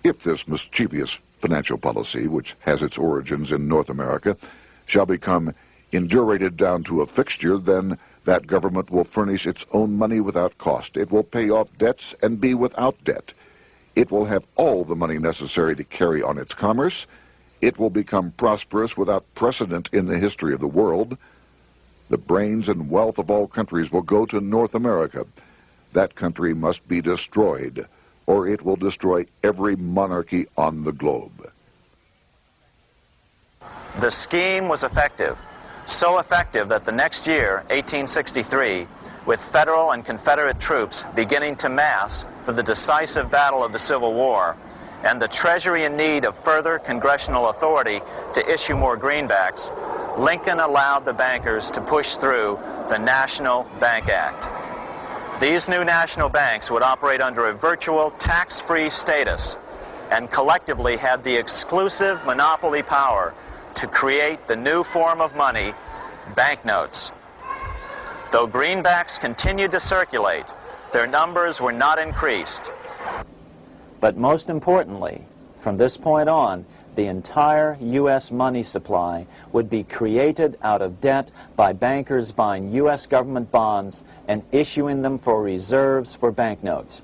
If this mischievous financial policy, which has its origins in North America, shall become indurated down to a fixture, then that government will furnish its own money without cost. It will pay off debts and be without debt. It will have all the money necessary to carry on its commerce. It will become prosperous without precedent in the history of the world. The brains and wealth of all countries will go to North America. That country must be destroyed, or it will destroy every monarchy on the globe. The scheme was effective, so effective that the next year, 1863, with Federal and Confederate troops beginning to mass for the decisive battle of the Civil War, and the Treasury in need of further congressional authority to issue more greenbacks, Lincoln allowed the bankers to push through the National Bank Act. These new national banks would operate under a virtual tax-free status and collectively had the exclusive monopoly power to create the new form of money, banknotes. Though greenbacks continued to circulate, their numbers were not increased. But most importantly, from this point on, the entire U.S. money supply would be created out of debt by bankers buying U.S. government bonds and issuing them for reserves for banknotes.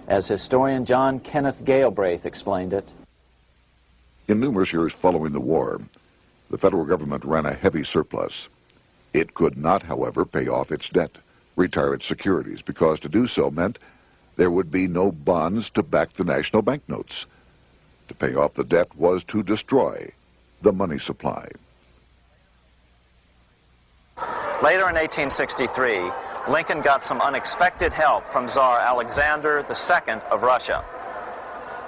As historian John Kenneth Galbraith explained it, in numerous years following the war, the federal government ran a heavy surplus. It could not, however, pay off its debt, retire its securities, because to do so meant there would be no bonds to back the national banknotes. To pay off the debt was to destroy the money supply. Later in 1863, Lincoln got some unexpected help from Tsar Alexander II of Russia.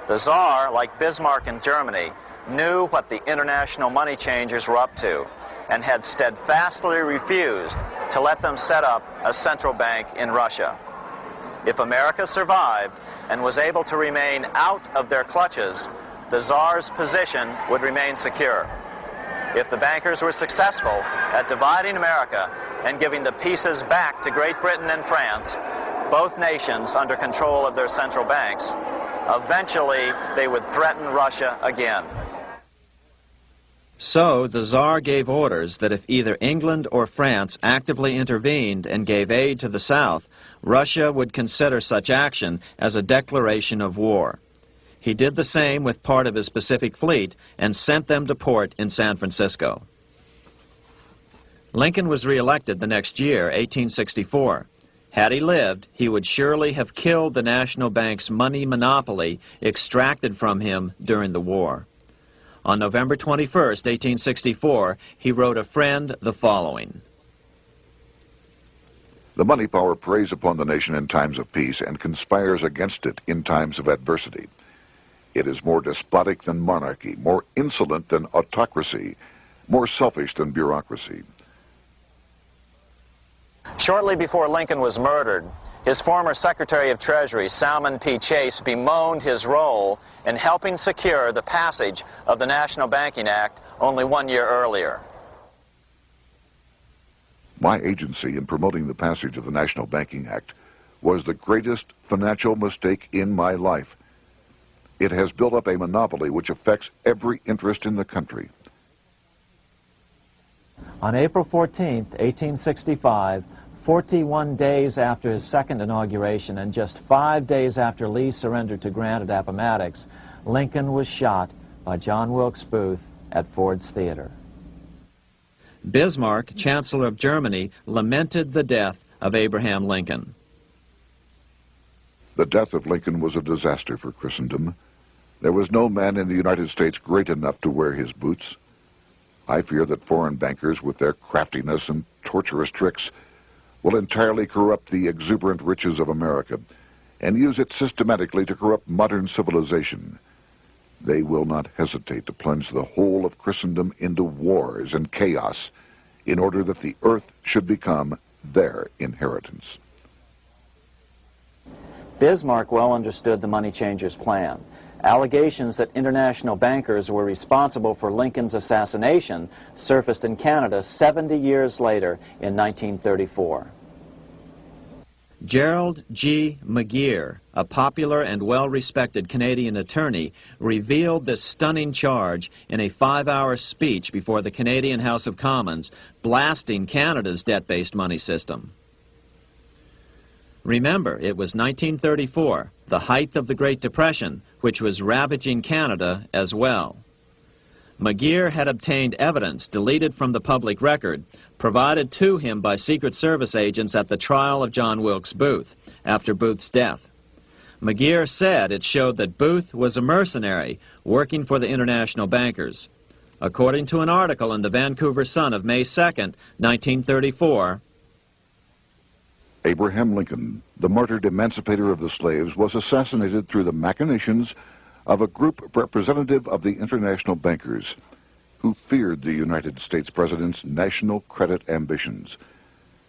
The Tsar, like Bismarck in Germany, knew what the international money changers were up to and had steadfastly refused to let them set up a central bank in Russia. If America survived and was able to remain out of their clutches, the Tsar's position would remain secure. If the bankers were successful at dividing America and giving the pieces back to Great Britain and France, both nations under control of their central banks, eventually they would threaten Russia again. So the Tsar gave orders that if either England or France actively intervened and gave aid to the South, Russia would consider such action as a declaration of war. He did the same with part of his Pacific Fleet and sent them to port in San Francisco. Lincoln was reelected the next year, 1864. Had he lived, he would surely have killed the national bank's money monopoly extracted from him during the war. On November 21, 1864, he wrote a friend the following: The money power preys upon the nation in times of peace and conspires against it in times of adversity. It is more despotic than monarchy, more insolent than autocracy, more selfish than bureaucracy. Shortly before Lincoln was murdered, his former Secretary of Treasury, Salmon P. Chase, bemoaned his role in helping secure the passage of the National Banking Act only 1 year earlier. My agency in promoting the passage of the National Banking Act was the greatest financial mistake in my life. It has built up a monopoly which affects every interest in the country. On April 14, 1865, 41 days after his second inauguration and just 5 days after Lee surrendered to Grant at Appomattox, Lincoln was shot by John Wilkes Booth at Ford's Theater. Bismarck, Chancellor of Germany, lamented the death of Abraham Lincoln. The death of Lincoln was a disaster for Christendom. There was no man in the United States great enough to wear his boots. I fear that foreign bankers, with their craftiness and torturous tricks, will entirely corrupt the exuberant riches of America and use it systematically to corrupt modern civilization. They will not hesitate to plunge the whole of Christendom into wars and chaos in order that the earth should become their inheritance. Bismarck well understood the money changers' plan. Allegations that international bankers were responsible for Lincoln's assassination surfaced in Canada 70 years later in 1934. Gerald G. McGeer, a popular and well-respected Canadian attorney, revealed this stunning charge in a 5-hour speech before the Canadian House of Commons, blasting Canada's debt-based money system. Remember, it was 1934, the height of the Great Depression, which was ravaging Canada as well. McGeer had obtained evidence deleted from the public record, provided to him by Secret Service agents at the trial of John Wilkes Booth, after Booth's death. McGeer said it showed that Booth was a mercenary working for the international bankers. According to an article in the Vancouver Sun of May 2nd, 1934, Abraham Lincoln, the martyred emancipator of the slaves, was assassinated through the machinations of a group representative of the international bankers who feared the United States president's national credit ambitions.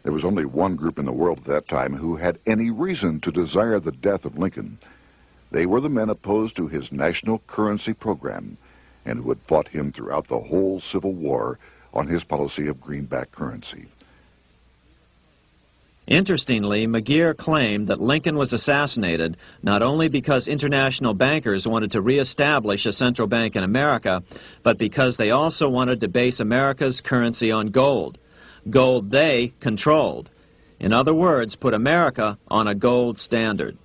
There was only one group in the world at that time who had any reason to desire the death of Lincoln. They were the men opposed to his national currency program and who had fought him throughout the whole Civil War on his policy of greenback currency. Interestingly, McGeer claimed that Lincoln was assassinated not only because international bankers wanted to reestablish a central bank in America, but because they also wanted to base America's currency on gold. Gold they controlled. In other words, put America on a gold standard.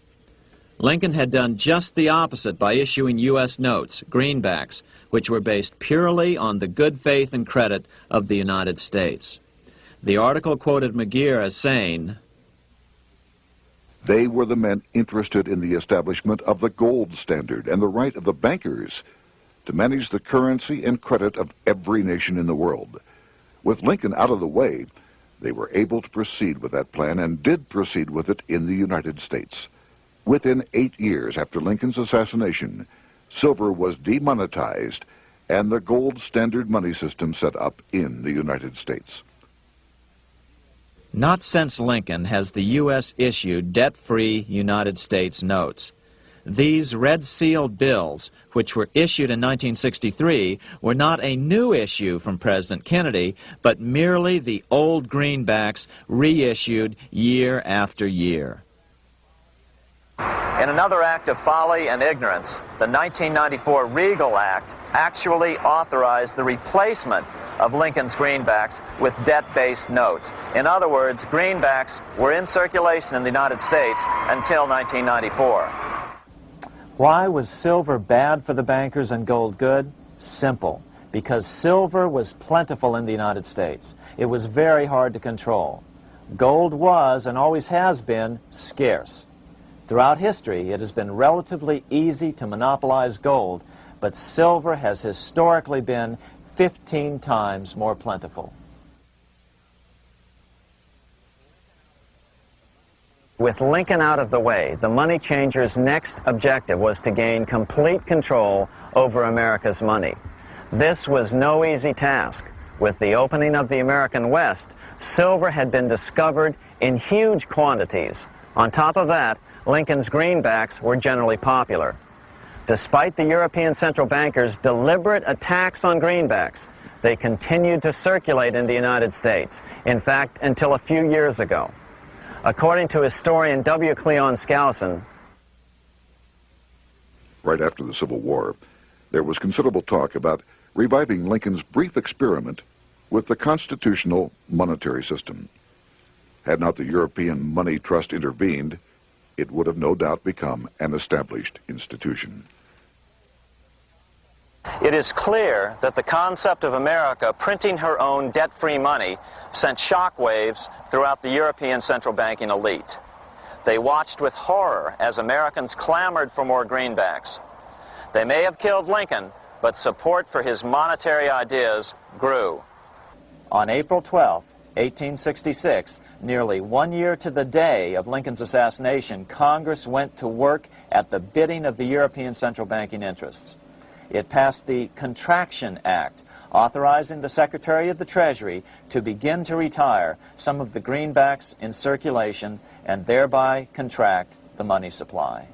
Lincoln had done just the opposite by issuing U.S. notes, greenbacks, which were based purely on the good faith and credit of the United States. The article quoted McGeer as saying, "They were the men interested in the establishment of the gold standard and the right of the bankers to manage the currency and credit of every nation in the world. With Lincoln out of the way, they were able to proceed with that plan and did proceed with it in the United States. Within 8 years after Lincoln's assassination, silver was demonetized and the gold standard money system set up in the United States." Not since Lincoln has the U.S. issued debt-free United States notes. These red-sealed bills, which were issued in 1963, were not a new issue from President Kennedy, but merely the old greenbacks reissued year after year. In another act of folly and ignorance, the 1994 Regal Act actually authorized the replacement of Lincoln's greenbacks with debt-based notes. In other words, greenbacks were in circulation in the United States until 1994. Why was silver bad for the bankers and gold good? Simple. Because silver was plentiful in the United States. It was very hard to control. Gold was, and always has been, scarce. Throughout history, it has been relatively easy to monopolize gold, but silver has historically been 15 times more plentiful. With Lincoln out of the way, the money changers' next objective was to gain complete control over America's money. This was no easy task. With the opening of the American West, silver had been discovered in huge quantities. On top of that, Lincoln's greenbacks were generally popular. Despite the European central bankers' deliberate attacks on greenbacks, they continued to circulate in the United States, in fact, until a few years ago. According to historian W. Cleon Skousen, right after the Civil War, there was considerable talk about reviving Lincoln's brief experiment with the constitutional monetary system. Had not the European Money Trust intervened, it would have no doubt become an established institution. it is clear that the concept of America printing her own debt-free money sent shockwaves throughout the European central banking elite. They watched with horror as Americans clamored for more greenbacks. They may have killed Lincoln, but support for his monetary ideas grew. On April 12, 1866, nearly 1 year to the day of Lincoln's assassination, Congress went to work at the bidding of the European central banking interests. It passed the Contraction Act, authorizing the Secretary of the Treasury to begin to retire some of the greenbacks in circulation and thereby contract the money supply.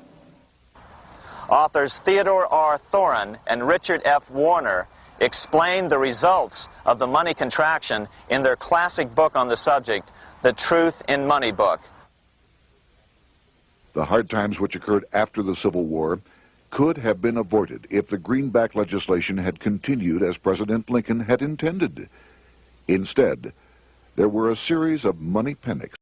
Authors Theodore R. Thorin and Richard F. Warner explained the results of the money contraction in their classic book on the subject, The Truth in Money Book. The hard times which occurred after the Civil War could have been avoided if the greenback legislation had continued as President Lincoln had intended. Instead, there were a series of money panics